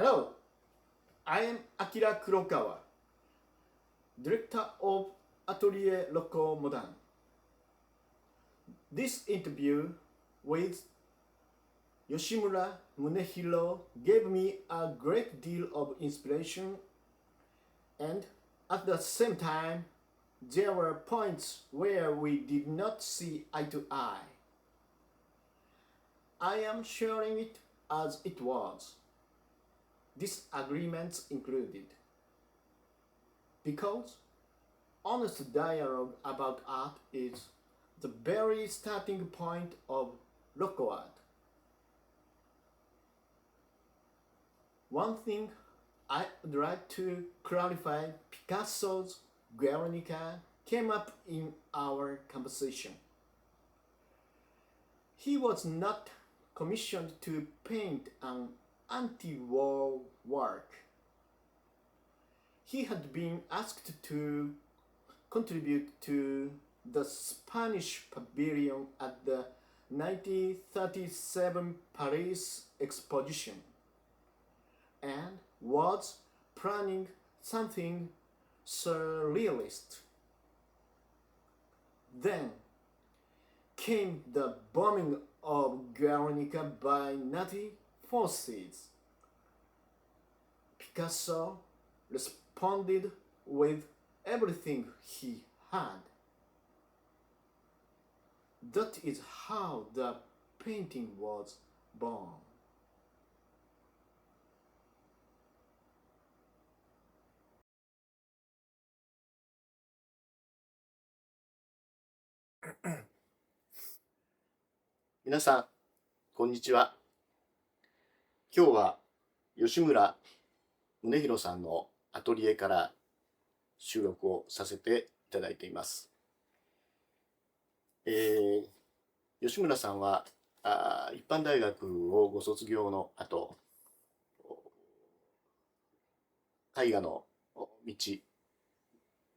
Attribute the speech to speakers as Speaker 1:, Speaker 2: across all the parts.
Speaker 1: Hello, I am Akira Kurokawa, Director of Atelier Loco Modern. This interview with Yoshimura Munehiro gave me a great deal of inspiration, and at the same time, there were points where we did not see eye to eye. I am sharing it as it was. Disagreements included. Because honest dialogue about art is the very starting point of Loco art. One thing I would like to clarify: Picasso's Guernica came up in our conversation. He was not commissioned to paint an anti-war work. He had been asked to contribute to the Spanish pavilion at the 1937 Paris exposition, and was planning something surrealist. Then came the bombing of Guernica by Nazi forces. Picasso responded with everything he had. That is how the painting was born.
Speaker 2: 皆さん、こんにちは。今日は吉村宗弘さんのアトリエから収録をさせていただいています。吉村さんは一般大学をご卒業の後、絵画の道、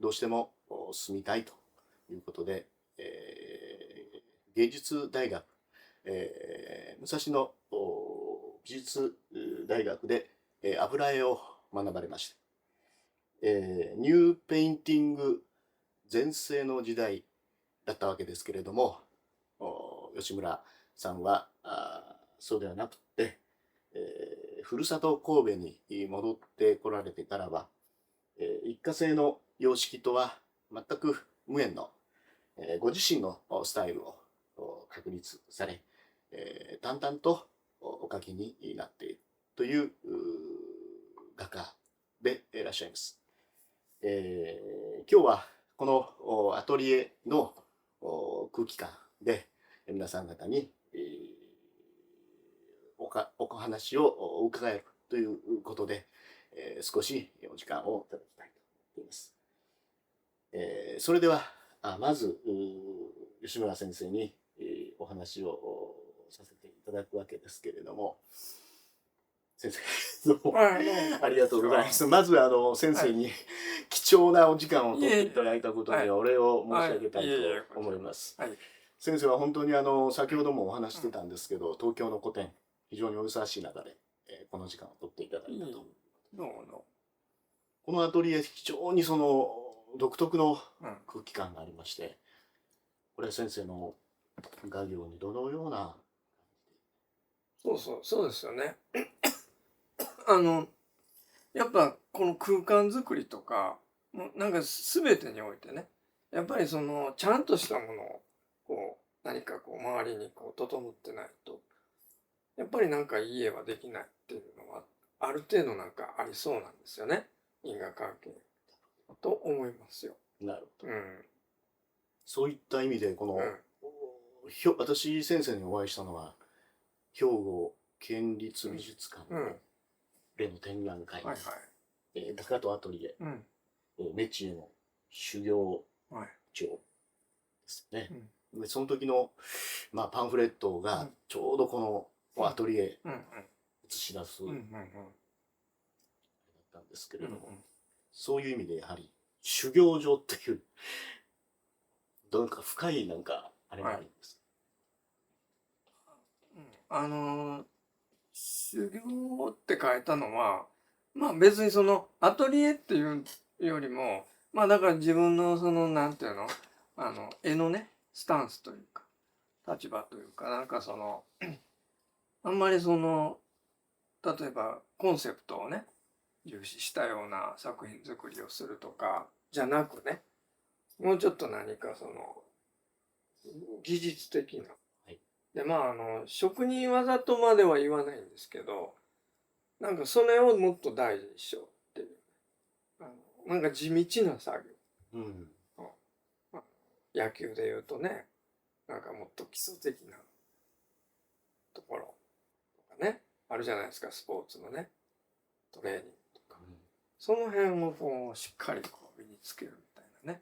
Speaker 2: どうしても進みたいということで、芸術大学、武蔵野美術大学で油絵を学ばれました。ニューペインティング全盛の時代だったわけですけれども、吉村さんはそうではなくて、ふるさと神戸に戻ってこられてからは、一過性の様式とは全く無縁の、ご自身のスタイルを確立され、淡々とお描きになっているという画家でいらっしゃいます。今日はこのアトリエの空気感で皆さん方にお話を伺えるということで、少しお時間をいただきたいと思います。それではまず吉村先生にお話をさせていただくわけですけれども、先生どうもありがとうございます。まず先生に貴重なお時間を取っていただいたことにお礼を申し上げたいと思います。先生は本当に先ほどもお話してたんですけど、東京の個展非常にお忙しい中でこの時間を取っていただいたと。このアトリエ非常にその独特の空気感がありまして、これは先生の画業にどのような。
Speaker 3: そうですよね。やっぱこの空間づくりとかなんか全てにおいてね、やっぱりそのちゃんとしたものをこう何かこう周りにこう整ってないとやっぱりなんかいい絵はできないっていうのはある程度なんかありそうなんですよね、因果関係と思いますよ。
Speaker 2: なるほど。そういった意味でこの、私先生にお会いしたのは兵庫県立美術館の例の展覧会、画家とアトリエ、メチエの修行帳ですね。でその時の、パンフレットがちょうどこのアトリエ映し出すだったんですけれども、そういう意味でやはり修行場っていうなんか深いなんかあれがあるんです。
Speaker 3: 修修行って書いたのは、まあ別にそのアトリエっていうよりも、まあだから自分のその、なんていうの、絵のね、スタンスというか、立場というか、なんかその、あんまりその、例えばコンセプトをね、重視したような作品作りをするとか、じゃなくね、もうちょっと何かその、技術的な。
Speaker 2: はい。
Speaker 3: で、まあ職人技とまでは言わないんですけど、なんかそれをもっと大事にしようっていう。なんか地道な作業。
Speaker 2: うん。
Speaker 3: 野球で言うとね、なんかもっと基礎的なところとかね、あるじゃないですか、スポーツのね、トレーニングとか。その辺をこう、しっかりこう身につけるみたいなね。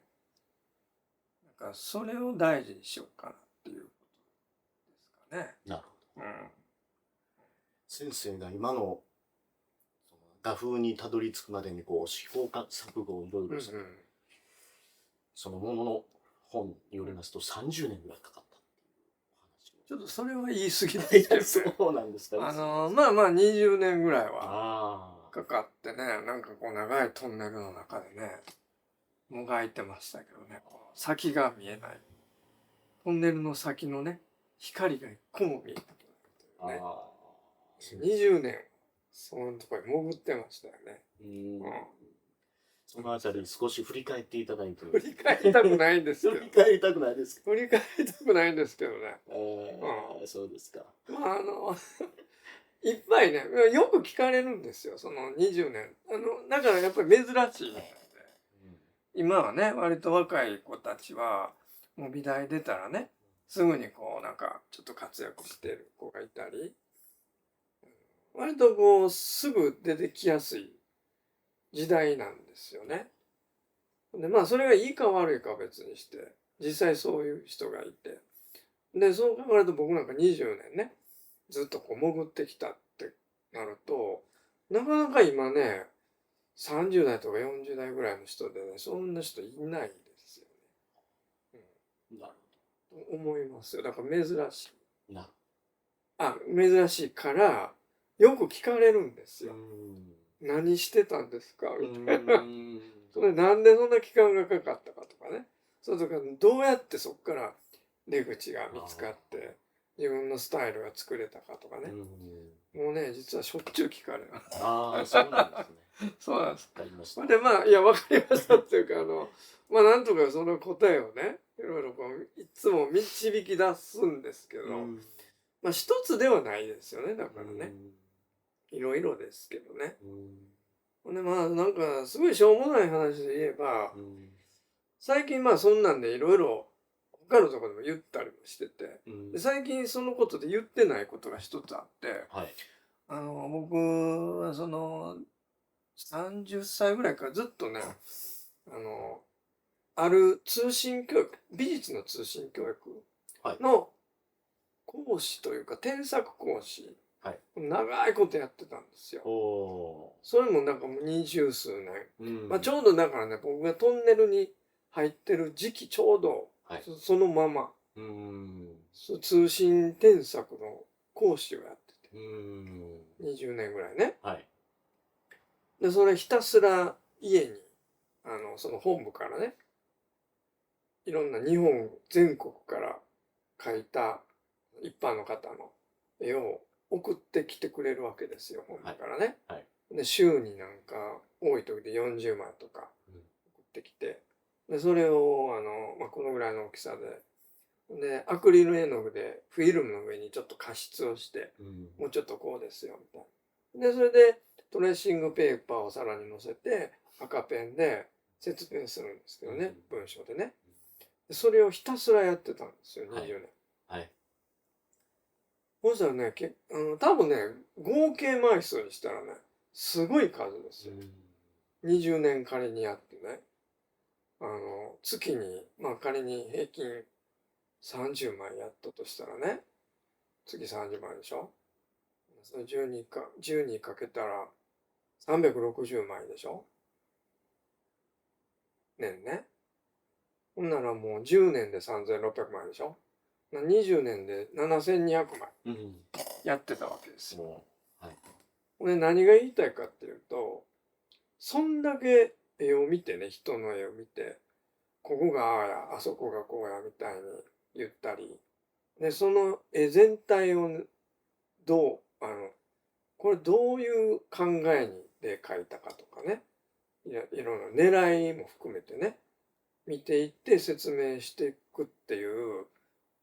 Speaker 3: なんかそれを大事にしようかなっていうことですかね。
Speaker 2: なるほど。
Speaker 3: うん。
Speaker 2: 先生が今のその画風にたどり着くまでにこう試行錯誤をいろいろして、そのものの本によりますと30年ぐらいかかったっていう
Speaker 3: ちょっとそれは言い過ぎ
Speaker 2: お話を。
Speaker 3: ですけどね。
Speaker 2: そうなんですか。
Speaker 3: まあまあ20年ぐらいは
Speaker 2: あ
Speaker 3: かかってね、なんかこう長いトンネルの中でね、もがいてましたけどね、こう先が見えない。トンネルの先のね、光が一個も見えなくなるというね。20年、そのところに潜ってましたよね。
Speaker 2: そのあたり少し振り返っていただいて。
Speaker 3: 振り返りたくないんですけど。
Speaker 2: 振り返りたくないですか。
Speaker 3: 振り返りたくないんですけどね。
Speaker 2: そうですか。
Speaker 3: まあいっぱいね、よく聞かれるんですよ、その20年。だからやっぱり珍しいみたいで。今はね、割と若い子たちは、もう美大出たらね、すぐにこうなんかちょっと活躍してる子がいたり、割とこうすぐ出てきやすい時代なんですよね。で、まあそれがいいか悪いかは別にして、実際そういう人がいて。で、そう考えると僕なんか20年ね、ずっとこう潜ってきたってなると、なかなか今ね、30代とか40代ぐらいの人でね、そんな人いないですよね。
Speaker 2: なる
Speaker 3: と思いますよ。だから珍しい。
Speaker 2: なる
Speaker 3: 珍しいから、よく聞かれるんですよ。何してたんですかみたいな。それなんでそんな期間がかかったかとかね。そうとか、どうやってそこから出口が見つかって、自分のスタイルが作れたかとかね。もうね、実はしょっちゅう聞かれる。
Speaker 2: ああ、そうなんですね。
Speaker 3: そうなんです。
Speaker 2: わかりました。
Speaker 3: で、まあ、いや、わかりましたっていうか、まあ、なんとかその答えをね、いろいろこう、いつも導き出すんですけど、まあ、一つではないですよね、だからね。いろいろですけどね。ほんで、まあ、なんか、すごいしょうもない話で言えば、最近まあ、そんなんでいろいろ、他のところでも言ったりもしてて、で最近そのことで言ってないことが一つあって、
Speaker 2: はい。
Speaker 3: 僕はその、30歳ぐらいからずっとね、ある通信教育、美術の通信教育の講師というか、添削講師、長いことやってたんですよ。それもなんかもう20数年。まあちょうどだからね、僕がトンネルに入ってる時期ちょうど、そのまま、通信添削の講師をやってて、20年ぐらいね。で、それひたすら家に、その本部からね、いろんな日本全国から描いた一般の方の絵を送ってきてくれるわけですよ、本部からね。で、週になんか多い時で40枚とか送ってきて、で、それを、まあ、このぐらいの大きさで、で、アクリル絵の具でフィルムの上にちょっと加筆をして、もうちょっとこうですよ、みたいな。で、それでトレーシングペーパーをさらに乗せて、赤ペンで説明するんですけどね、文章でね。それをひたすらやってたんですよ、20年。そしたらね、多分ね、合計枚数にしたらね、すごい数ですよ。20年仮にやってね。月に、まあ仮に平均30枚やったとしたらね、月30枚でしょ。それ12かけたら360枚でしょ。年ね。ほんならもう10年で3600枚でしょ。20年で7200枚やってたわけですよ。
Speaker 2: はい
Speaker 3: で何が言いたいかっていうと、そんだけ絵を見てね、人の絵を見て、ここがああや、あそこがこうやみたいに言ったり、で、その絵全体をどう、これどういう考えで描いたかとかね、いろんな狙いも含めてね、見ていって説明していくっていう、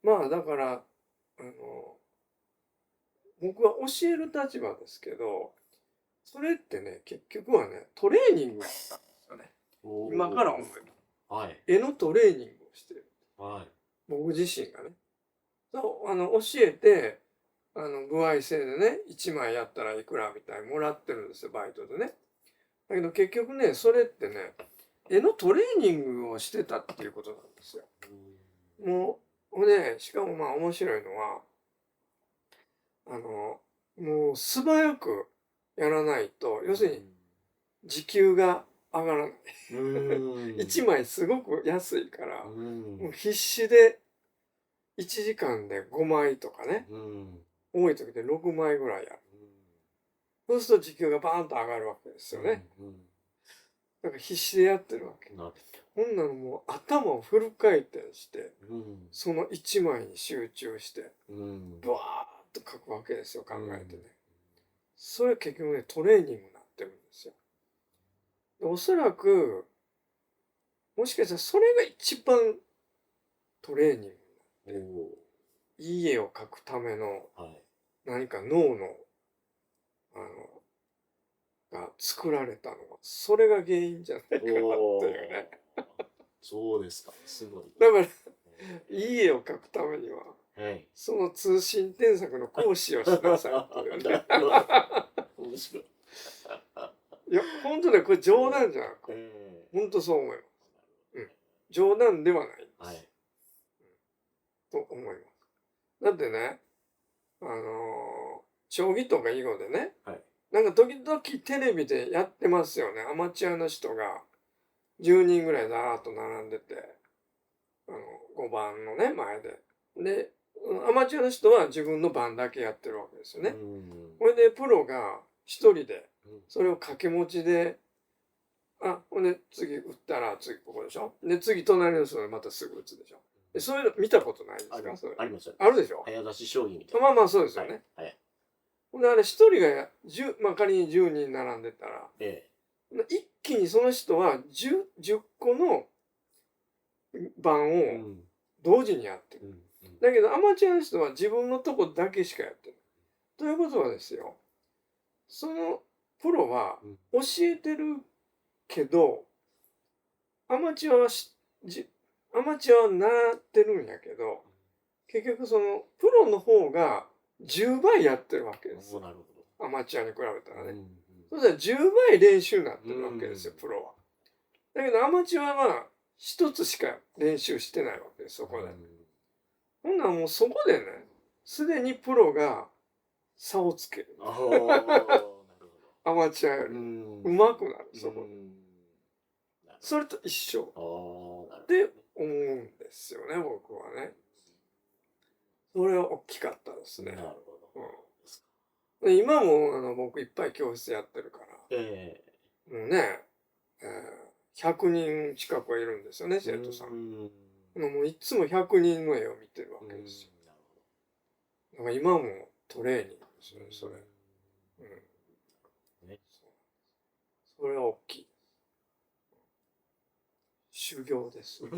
Speaker 3: まあだから、僕は教える立場ですけど、それってね、結局はね、トレーニングやったんですよね。今から思えば。
Speaker 2: はい
Speaker 3: 絵のトレーニングをしてる。
Speaker 2: はい
Speaker 3: 僕自身がね。そう、教えて、歩合制でね、1枚やったらいくらみたいにもらってるんですよ、バイトでね。だけど結局ね、それってね、絵のトレーニングをしてたっていうことなんですよ。もう、ね、しかもまあ面白いのは、もう素早くやらないと、要するに時給が上がらない。1枚すごく安いから、もう必死で1時間で5枚とかね、多い時で6枚ぐらいやる。そうすると時給がバーンと上がるわけですよね。だから必死でやってるわけ。ほんなのもう頭をフル回転して、その1枚に集中して、ブワーッと描くわけですよ、考えてね。それ結局ね、トレーニングになってるんですよ。おそらく、もしかしたらそれが一番トレーニングになって、いい絵を描くための何か脳の、が作られたのは、それが原因じゃないかなっていうね。
Speaker 2: そうですか。すごい。
Speaker 3: だから、いい絵を描くためには、
Speaker 2: はい。
Speaker 3: その通信添削の講師をしなさいっていうね。
Speaker 2: 面白い。
Speaker 3: いや、本当ね、これ冗談じゃなく、本当そう思います。冗談ではないんです。
Speaker 2: はい。
Speaker 3: と思います。だってね、将棋とか囲碁でね、
Speaker 2: はい
Speaker 3: なんか時々テレビでやってますよね。アマチュアの人が10人ぐらいだーっと並んでて、5番のね、前で。で、アマチュアの人は自分の番だけやってるわけですよね。これでプロが一人で、それを掛け持ちで、ほんで次打ったら次ここでしょ。で、次隣の人がまたすぐ打つでしょ。でそういうの見たことないですか？それ。
Speaker 2: ありますよ。
Speaker 3: あるでしょ？
Speaker 2: 早指し将棋みたいな。
Speaker 3: まあまあそうですよね。
Speaker 2: はい。
Speaker 3: ほんであれ一人がまあ仮に10人並んでたら、一気にその人は10個の番を同時にやってる。だけどアマチュアの人は自分のとこだけしかやってる。ということはですよ、そのプロは教えてるけど、アマチュアは習ってるんやけど、結局そのプロの方が10倍やってるわけですよ。アマチュアに比べたらね。そしたら10倍練習になってるわけですよ、プロは。だけどアマチュアは一つしか練習してないわけです、そこで。ほんならもうそこでね、すでにプロが差をつける。アマチュアより上手くなる、そこで。それと一緒って思うんですよね、僕はね。それは大きかったですね。今も僕いっぱい教室やってるから、もうね、100人近くはいるんですよね、生徒さん。もういつも100人の絵を見てるわけですよ。だから今もトレーニングですよね、それ。それは大きい。修行です。
Speaker 2: な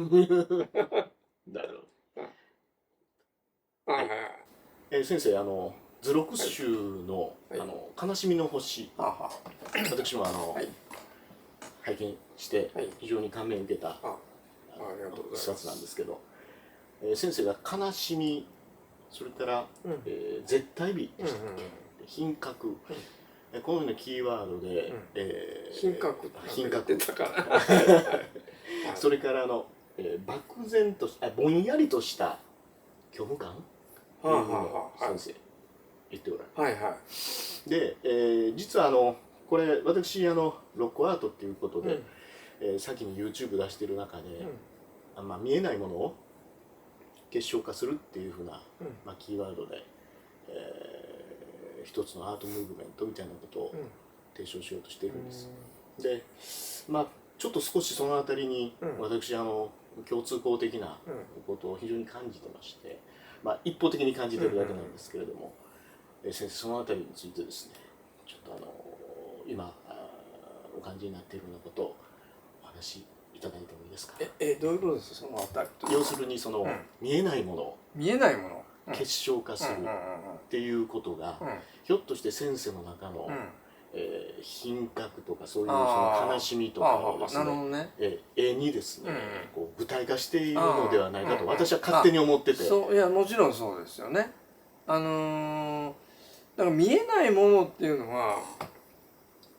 Speaker 2: るほど。
Speaker 3: はい。
Speaker 2: 先生、図録集の、悲しみの星、私も拝見して非常に感銘を受けた一冊なんですけど、先生が悲しみ、それから絶対美でしたっけ、品格、このようなキーワードで
Speaker 3: 品格ってたから
Speaker 2: それから漠然とぼんやりとした虚無感というのを先生言っておられる。で、実はこれ私ロックアートっていうことで、先に YouTube 出してる中で、見えないものを結晶化するっていうふうな、キーワードで、一つのアートムーブメントみたいなことを
Speaker 3: うん
Speaker 2: 提唱しようとしているんです。でまあちょっと少しそのあたりに私共通項的なことを非常に感じてまして、まあ、一方的に感じてるだけなんですけれども、先生そのあたりについてですねちょっと今お感じになっているようなことをお話しいただいてもいいですか。
Speaker 3: どういうことですか、そのあたりと。
Speaker 2: 要するにその、見えないものを
Speaker 3: 見えないもの、
Speaker 2: 結晶化するっていうことが、ひょっとして先生の中の、品格とかそういうその悲しみとかをですね、絵にですね、こう具体化しているのではないかと私は勝手に思ってて。
Speaker 3: そう、いやもちろんそうですよね。だから見えないものっていうのは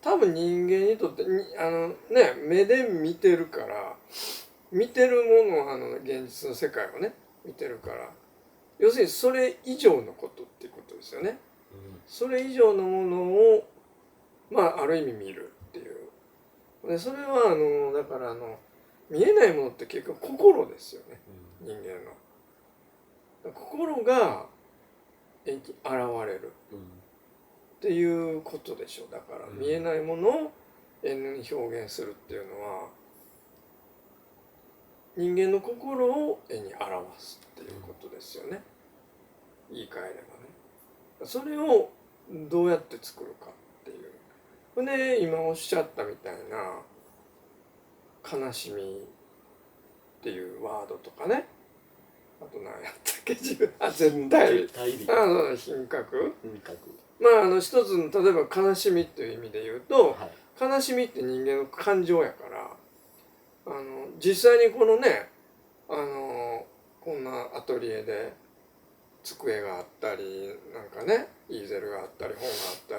Speaker 3: 多分人間にとって目で見てるから見てるもの現実の世界をね見てるから要するにそれ以上のことっていうことですよね。それ以上のものをある意味見るっていう。でそれはだから見えないものって結局心ですよね、人間の。心が現れるっていうことでしょう。だから見えないものを絵に表現するっていうのは人間の心を絵に表すっていうことですよね、言い換えればね。それをどうやって作るかっていう。で今おっしゃったみたいな悲しみっていうワードとかね、あと何やったっけ絶対品格。一つの例えば悲しみっていう意味で言うと、悲しみって人間の感情やから実際にこのねこんなアトリエで机があったりなんかねイーゼルがあったり本が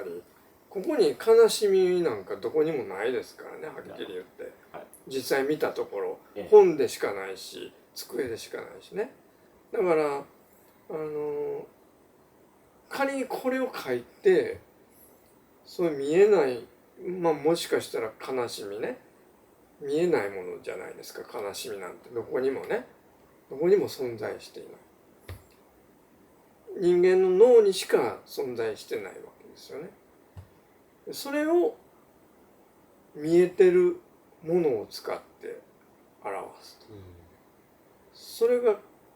Speaker 3: あったりここに悲しみなんかどこにもないですからね、はっきり言って。実際見たところ本でしかないし机でしかないしね。だから仮にこれを書いてそう見えないもしかしたら悲しみね見えないものじゃないですか。悲しみなんてどこにもねどこにも存在していない人間の脳にしか存在してないわけですよね。それを見えてるものを使って表すと、それが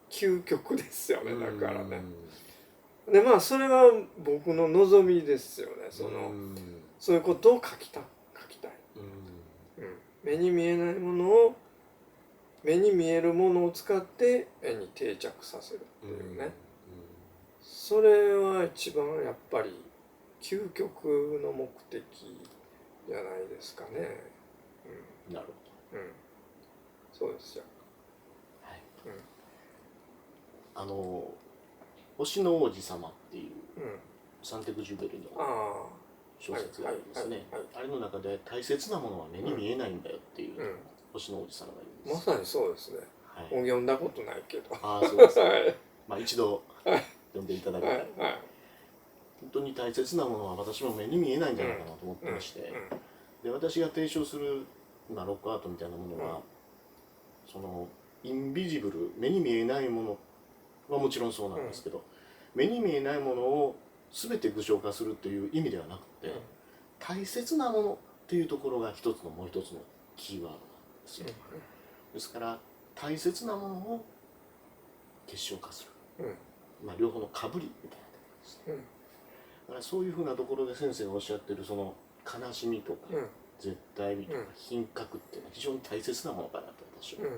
Speaker 3: 究極ですよね。だからね。でそれは僕の望みですよね。そういうことを書きたい、目に見えないものを目に見えるものを使って絵に定着させるっていうね、それは一番やっぱり究極の目的じゃないですかね。
Speaker 2: なるほど。
Speaker 3: そうですよ。
Speaker 2: はい。星の王子様っていうサンテグジュベルの小説があるんですね。あれの中で大切なものは目に見えないんだよっていう星の王子様がいるんです。
Speaker 3: まさにそうですね。読んだことないけど。
Speaker 2: そうです。一度読んでいただきたい。本当に大切なものは私も目に見えないんじゃないかなと思ってまして、で私が提唱するロックアートみたいなものは、そのインビジブル目に見えないものはもちろんそうなんですけど、目に見えないものを全て具象化するという意味ではなくて、大切なものっていうところがもう一つのキーワードなんですよ。ですから大切なものを結晶化する、両方のかぶりみたいなところですね。だからそういうふうなところで先生がおっしゃってるその悲しみとか、絶対美とか品格っていうのは非常に大切なものかなと私は思っ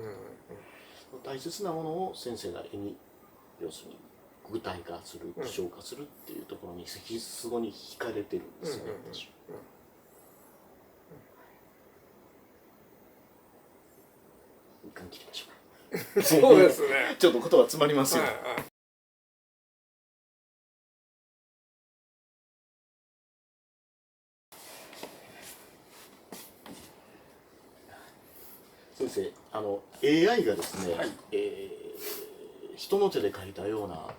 Speaker 2: て、大切なものを先生が絵に要するに具体化する具象化するっていうところにすごに惹かれてるんですよね、私は。一貫切りましょうか。
Speaker 3: そうですね。
Speaker 2: ちょっと言葉詰まりますよ。先生、AI がですね、人の手で描いたような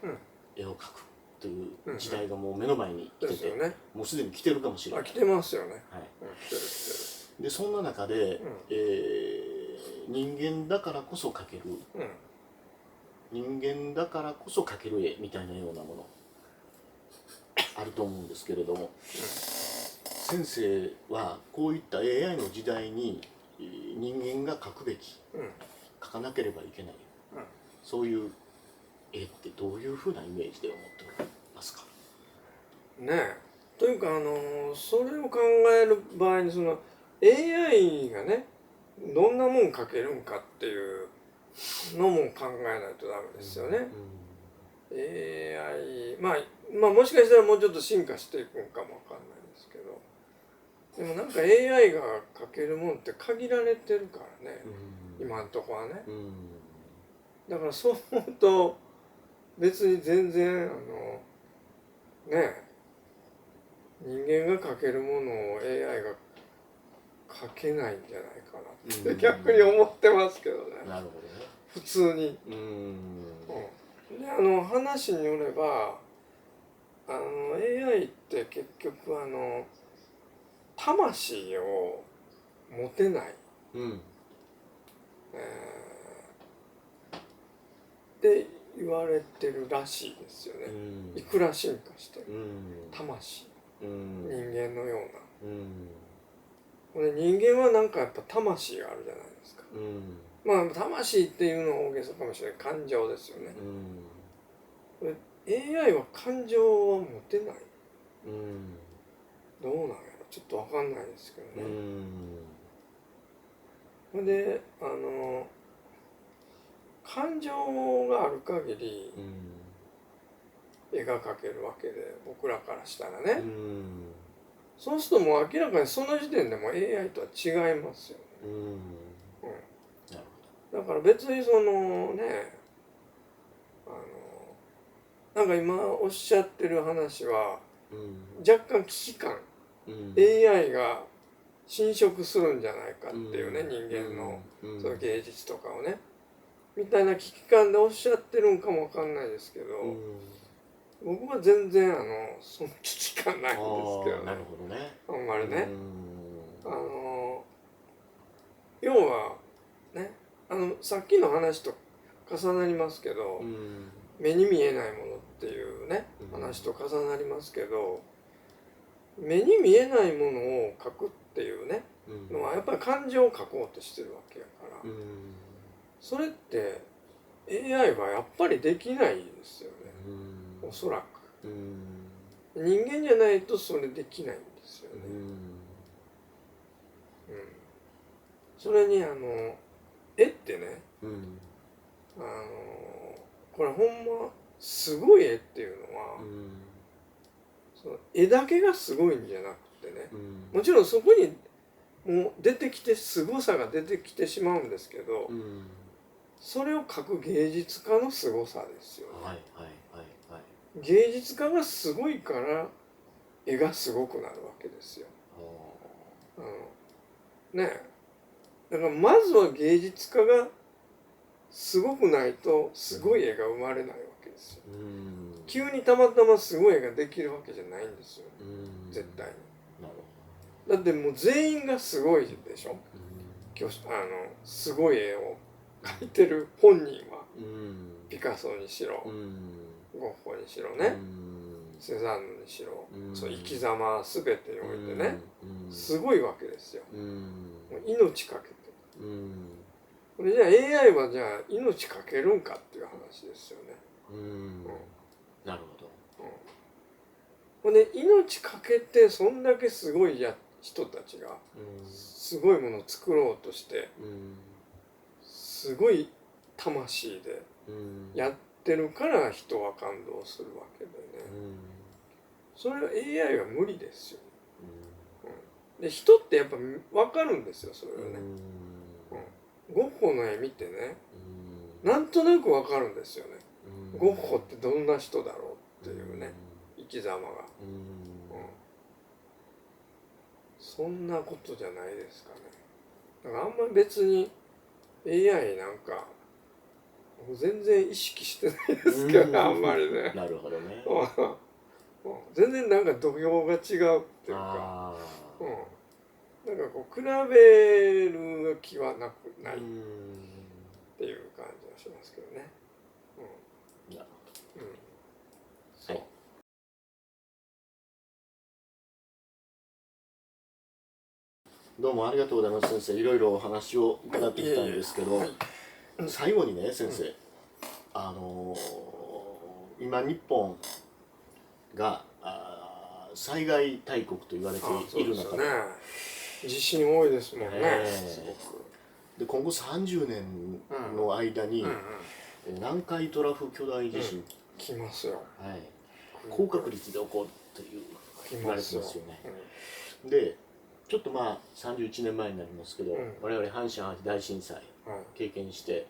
Speaker 2: 絵を描くという時代がもう目の前に来てて、もうすでに来てるかもしれない。
Speaker 3: 来てますよね。
Speaker 2: でそんな中で、人間だからこそ描ける、人間だからこそ描ける絵みたいなようなものあると思うんですけれども、先生はこういった AI の時代に人間が描くべき、描かなければいけない、そういう絵ってどういうふうなイメージで思っておりますか？
Speaker 3: ねえ。というかそれを考える場合にAI がねどんなもん描けるんかっていうのも考えないとダメですよね。AI まあもしかしたらもうちょっと進化していくんかもわかんないですけど、でもなんか AI が描けるもんって限られてるからね、今んとこはね。だからそう思うと別に全然ね人間が描けるものを AI が描けないんじゃないかなって逆に思ってますけどね。
Speaker 2: なるほどね。
Speaker 3: 普通に。で話によればAI って結局魂を持てない、って言われてるらしいですよね。いくら進化しても魂、人間のような。これ人間はなんかやっぱ魂があるじゃないですか。まあ魂っていうのは大げさかもしれない。感情ですよね。これ AI は感情は持てない。どうなんやろ、ちょっとわかんないですけどね。それで感情がある限り絵が描けるわけで、僕らからしたらね。そうするともう明らかにその時点でも AI とは違いますよね。だから別にねなんか今おっしゃってる話は若干危機感、AI が侵食するんじゃないかっていうね、人間のその芸術とかをねみたいな危機感でおっしゃってるんかもわかんないですけど、僕は全然その危機感ないんですけどね。
Speaker 2: なるほどね。
Speaker 3: あんまりね。要はねさっきの話と重なりますけど、目に見えないものっていうね話と重なりますけど、目に見えないものを描くっていうねのはやっぱり感情を描こうとしてるわけやから、それって AI はやっぱりできないですよね、おそらく。人間じゃないとそれできないんですよね。それに絵ってね、これほんますごい絵っていうのは、その絵だけがすごいんじゃなくてね、もちろんそこにもう出てきてすごさが出てきてしまうんですけど、それを描く芸術家のすごさですよね。芸術家がすごいから絵がすごくなるわけですよ。ねえ、だからまずは芸術家がすごくないとすごい絵が生まれないわけですよ。急にたまたますごい絵ができるわけじゃないんですよ、絶対に。だってもう全員がすごいでしょ、すごい絵を描いてる本人は。ピカソにしろゴッホにしろね、セザンヌにしろ、そう生き様全てにおいてねすごいわけですよ。もう命かけて。これじゃあ AI はじゃあ命かけるんかっていう話ですよね。
Speaker 2: なるほど。
Speaker 3: ほんで命かけてそんだけすごい人たちがすごいものを作ろうとしてすごい魂でやってるから人は感動するわけでね。それは AI は無理ですよ。で人ってやっぱ分かるんですよ、それはね。ゴッホの絵見てねなんとなく分かるんですよね。ゴッホってどんな人だろうっていうね、生き様が。そんなことじゃないですかね。だからあんまり別に AI なんか全然意識してないですけどね、あんまりね。
Speaker 2: なるほどね。
Speaker 3: 全然なんか土俵が違うっていうか、なんかこう比べる気はなくないっていう感じがしますけどね。そう。
Speaker 2: どうもありがとうございます先生。いろいろお話を伺ってきたんですけど、
Speaker 3: はい
Speaker 2: 最後にね先生、今日本が災害大国と言われている中で、
Speaker 3: 地震多いですもんね、
Speaker 2: え
Speaker 3: すごく。
Speaker 2: で今後30年の間に、南海トラフ巨大地震、
Speaker 3: 来ますよ。
Speaker 2: はい、高確率で起こるという
Speaker 3: 来
Speaker 2: 言われてますよね。でちょっとまあ31年前になりますけど、我々阪神・淡路大震災経験して、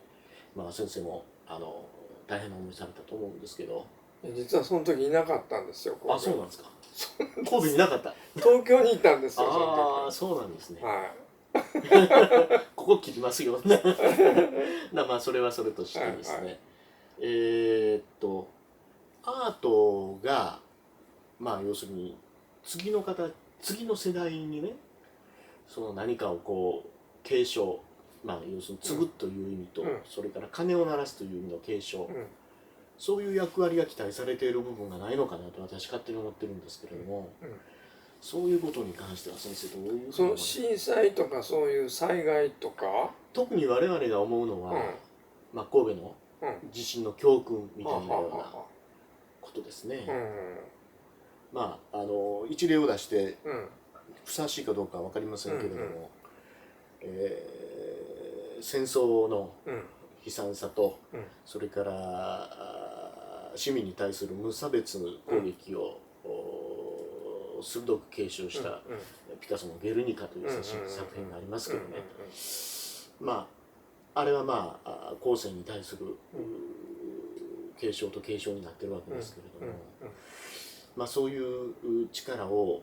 Speaker 2: まあ、先生も大変な思いされたと思うんですけど、
Speaker 3: 実はその時いなかったんですよ。
Speaker 2: あ、そうなんですか。神戸にいなかった。
Speaker 3: 東京にいたんですよ。
Speaker 2: ああ、そうなんですね。
Speaker 3: はい。
Speaker 2: ここ切りますよ。まあそれはそれとしてですね。アートがまあ要するに次の世代にね、その何かをこう継承、まあ要するに継ぐという意味と、それから鐘を鳴らすという意味の継承、そういう役割が期待されている部分がないのかなと私勝手に思ってるんですけれども、そういうことに関しては先生どういうふうに
Speaker 3: その震災とかそういう災害とか、
Speaker 2: 特に我々が思うのは、まあ、神戸の地震の教訓みたいなようなことですね。まあ一例を出してふさわしいかどうかは分かりませんけれども、戦争の悲惨さと、それから市民に対する無差別攻撃を鋭く継承したピカソの「ゲルニカ」という作品がありますけどね、まああれはまあ後世に対する継承と継承になってるわけですけれども、まあそういう力を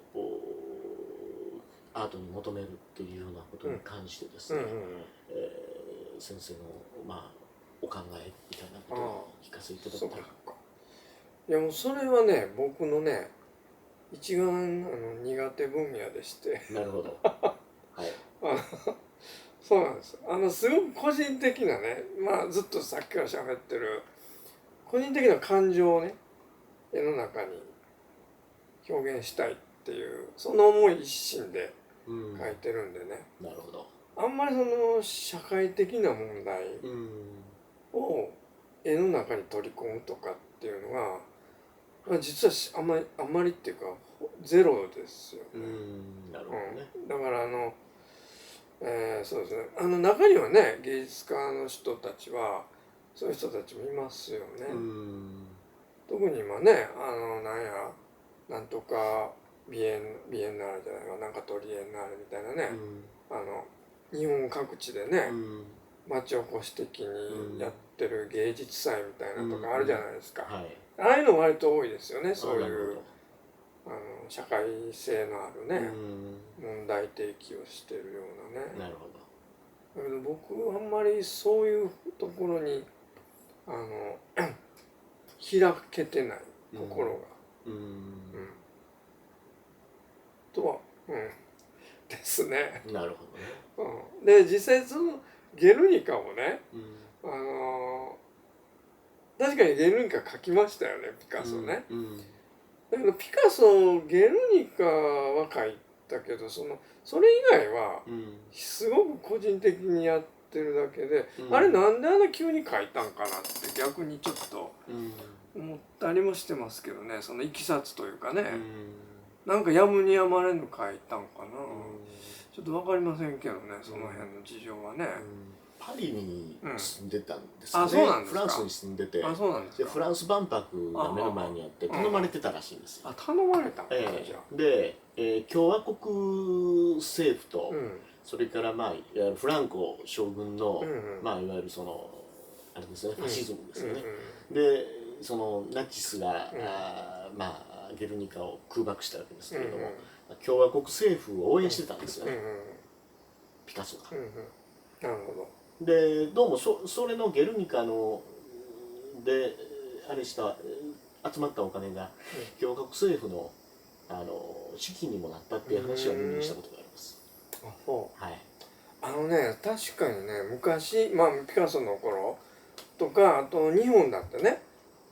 Speaker 2: アートに求めるっていうようなことに関してですね、先生のまあお考えみたいなことを聞かせていただきたい。
Speaker 3: いやもうそれはね、僕のね一番苦手分野でして。
Speaker 2: なるほど。はい。
Speaker 3: そうなんです。すごく個人的なね、まあずっとさっきから喋ってる個人的な感情をね、絵の中に表現したいっていうその思い一心で描いてるんでね。
Speaker 2: なるほど。
Speaker 3: あんまりその社会的な問題を絵の中に取り込むとかっていうのが、まあ、実はあんまりっていうかゼロですよね。
Speaker 2: なるほどね。
Speaker 3: だからそうですね。中にはね芸術家の人たちはそういう人たちもいますよね。特に今ねなんとかビエンナーレじゃないかなんかトリエンナーレみたいなね、日本各地でね、町おこし的にやってる芸術祭みたいなとかあるじゃないですか。ああいうの割と多いですよね。そういう社会性のあるね問題提起をしてるようなね。
Speaker 2: なるほど。
Speaker 3: だけど僕はあんまりそういうところに開けてない心が。とはですね。
Speaker 2: なるほどね。
Speaker 3: で実際そのゲルニカもね、確かにゲルニカ描きましたよね、ピカソね。だけどピカソゲルニカは描いたけどそれ以外はすごく個人的にやってるだけで、あれなんであんな急に描いたんかなって逆にちょっと思ったりもしてますけどね。そのいきさつというかね、なんかやむにやまれぬ描いたんかな、ちょっと分かりませんけどね、その辺の事情はね。
Speaker 2: パリに住んでたんですかね。フランスに住んでて、でフランス万博が目の前にあって頼まれてたらしいんですよ。
Speaker 3: 頼まれたんだ。
Speaker 2: で共和国政府と、それからまあいわゆるフランコ将軍の、まあいわゆるそのあれですね、ファシズムですよね。でそのナチスがまあゲルニカを空爆したわけですけれども、共和国政府を応援してたんですよね、ピカソが。
Speaker 3: なるほど。
Speaker 2: でどうもそれのゲルニカであれした集まったお金が共和国政府の資金にもなったっていう話は耳にしたことがあります。はい。
Speaker 3: 確かにね昔、まあピカソの頃とか、あと日本だってね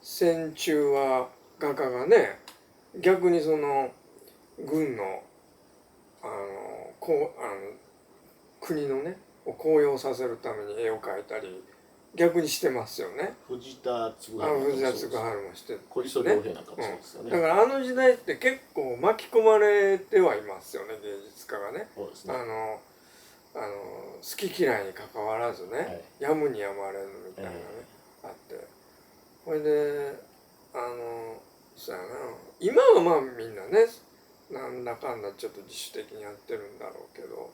Speaker 3: 戦中は画家がね逆にその軍の攻こう国のねを高揚させるために絵を描いたり逆にしてますよね。
Speaker 2: 藤田嗣治
Speaker 3: 藤田嗣治もしてる、
Speaker 2: 小磯良平なんかもそうですよね。
Speaker 3: だからあの時代って結構巻き込まれてはいますよね、芸術家がね。
Speaker 2: そうですね。
Speaker 3: 好き嫌いに関わらずね、
Speaker 2: はい、
Speaker 3: やむにやまれぬみたいなね、あってこれでそうやな、今はまあみんなねなんだかんだちょっと自主的にやってるんだろうけど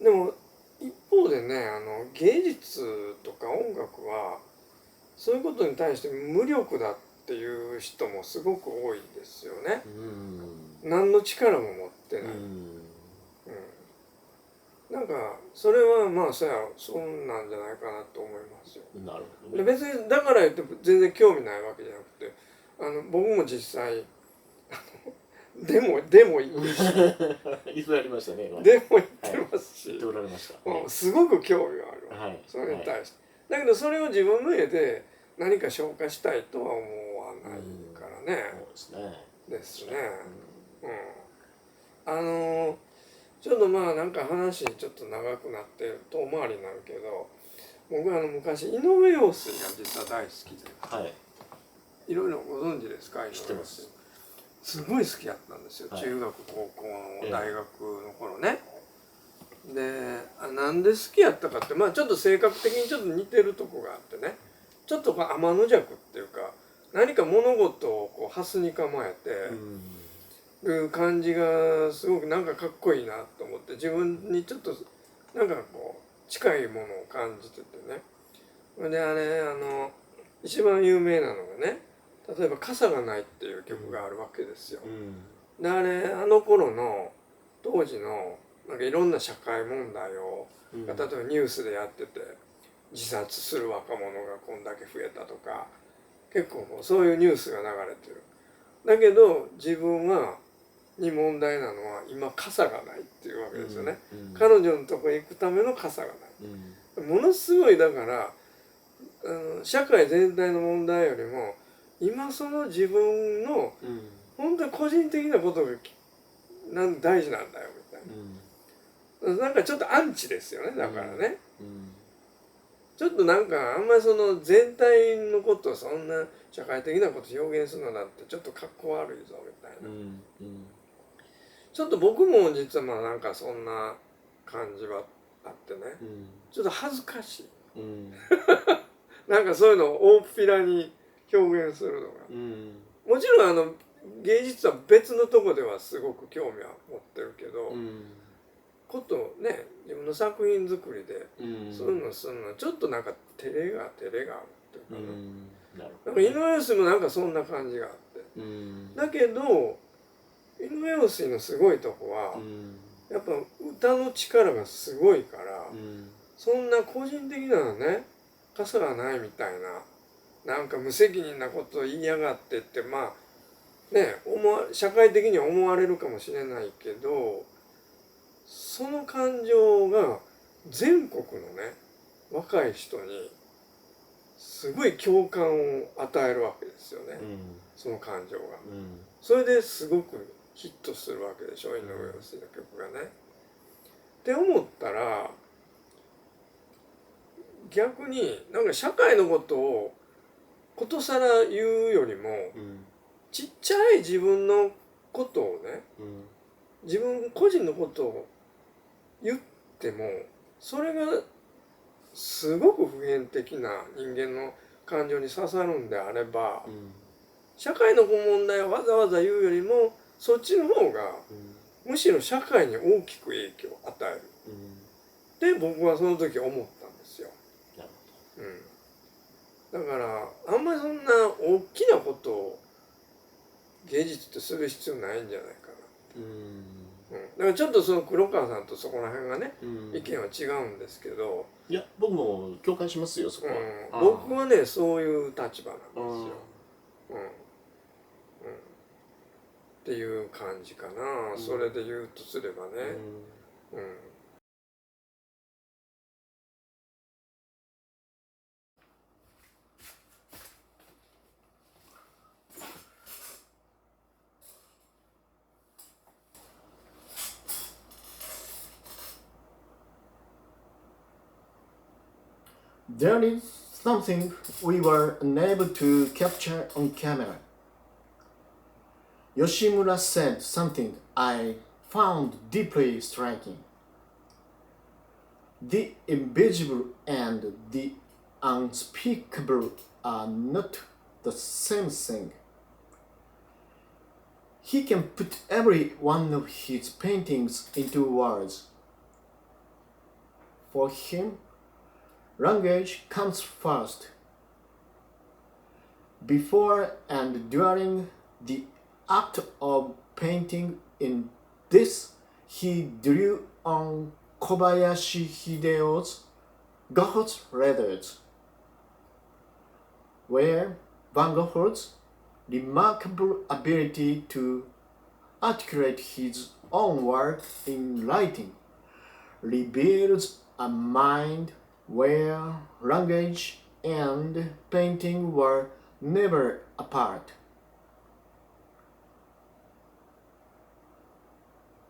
Speaker 3: でも一方でね芸術とか音楽はそういうことに対して無力だっていう人もすごく多いですよね。何の力も持ってない。なんかそれはまあそんなんじゃないかなと思いますよ。
Speaker 2: なるほど、ね、
Speaker 3: 別にだから言って全然興味ないわけじゃなくて僕も実際でも行ってるし
Speaker 2: いつやりましたね。
Speaker 3: でも行ってますし、
Speaker 2: 言っておられました。
Speaker 3: すごく興味があるわ、
Speaker 2: はい、
Speaker 3: それに対して、だけどそれを自分の絵で何か消化したいとは思わないからね。
Speaker 2: そうですね。
Speaker 3: ですね。ちょっとまあなんか話ちょっと長くなって遠回りになるけど、僕昔井上陽水が実は大好きで、
Speaker 2: はい、
Speaker 3: いろいろご存知ですか？井上陽水。
Speaker 2: 知ってます。
Speaker 3: すごい好きだったんですよ、中学高校の大学の頃ね。でなんで好きやったかってちょっと性格的にちょっと似てるとこがあってね、ちょっと天の弱っていうか何か物事をこうハスに構えてる感じがすごくなんかかっこいいなと思って、自分にちょっとなんかこう近いものを感じててね。で一番有名なのがね、例えば「傘がない」っていう曲があるわけですよ。であの頃の当時のなんかいろんな社会問題を、例えばニュースでやってて自殺する若者がこんだけ増えたとか、結構そういうニュースが流れてる。だけど自分に問題なのは今傘がないっていうわけですよね。彼女のとこへ行くための傘がない。ものすごいだから社会全体の問題よりも今その自分の本当に個人的なことが大事なんだよみたいな、なんかちょっとアンチですよね。だからね、ちょっとなんかあんまりその全体のことをそんな社会的なことを表現するのだってちょっとかっこ悪いぞみたいな、ちょっと僕も実はなんかそんな感じはあってね、ちょっと恥ずかしい、なんかそういうのを大っぴらに表現するのが、もちろん芸術は別のとこではすごく興味は持ってるけど、ことね自分の作品作りでそういうのするのはちょっとなんか照れがあるっていうかな、なんか井上陽水もなんかそんな感じがあって、だけど井上陽水のすごいとこは、やっぱ歌の力がすごいから、そんな個人的なね傘がないみたいななんか無責任なことを言いやがってってね社会的には思われるかもしれないけど、その感情が全国のね若い人にすごい共感を与えるわけですよね、その感情が、それですごくヒットするわけでしょ、井上陽水の曲がね。って思ったら逆になんか社会のことをことさら言うよりも、ちっちゃい自分のことをね、自分個人のことを言ってもそれがすごく普遍的な人間の感情に刺さるんであれば、社会の問題をわざわざ言うよりもそっちの方がむしろ社会に大きく影響を与える、で僕はその時思ったんですよ。だからあんまりそんな大きなことを芸術ってする必要ないんじゃないかな。だからちょっとその黒川さんとそこら辺がね、意見は違うんですけど、
Speaker 2: いや僕も共感しますよそこは、
Speaker 3: 僕はねそういう立場なんですよ。っていう感じかな、それで言うとすればね。
Speaker 1: There is something we were unable to capture on camera. Yoshimura said something I found deeply striking. The invisible and the unspeakable are not the same thing. He can put every one of his paintings into words. For him, language comes first. Before and during the act of painting in this, he drew on Kobayashi Hideo's Goth's letters, where Van Gogh's remarkable ability to articulate his own work in writing reveals a mind where language and painting were never apart.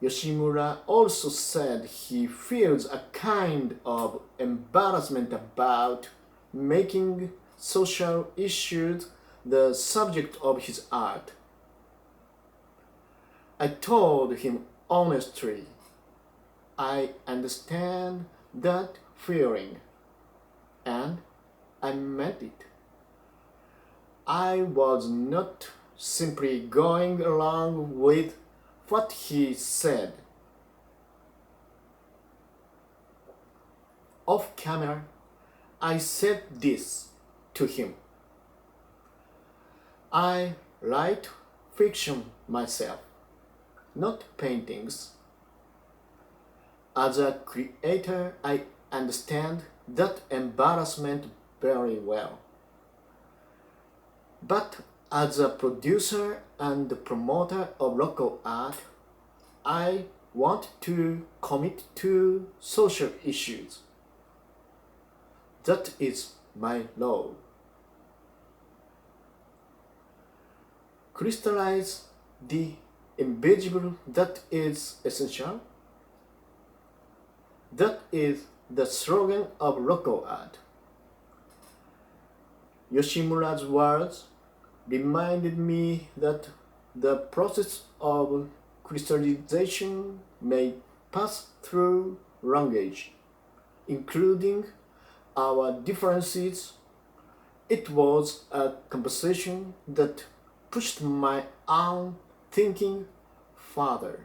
Speaker 1: Yoshimura also said he feels a kind of embarrassment about making social issues the subject of his art. I told him honestly, I understand that feeling, and I meant it. I was not simply going along with what he said. Off camera, I said this to him. I write fiction myself, not paintings. As a creator, I understand that embarrassment very well. But as a producer and promoter of local art, I want to commit to social issues. That is my role. Crystallize the invisible that is essential. That is the slogan of local art. Yoshimura's words reminded me that the process of crystallization may pass through language, including our differences. It was a conversation that pushed my own thinking further.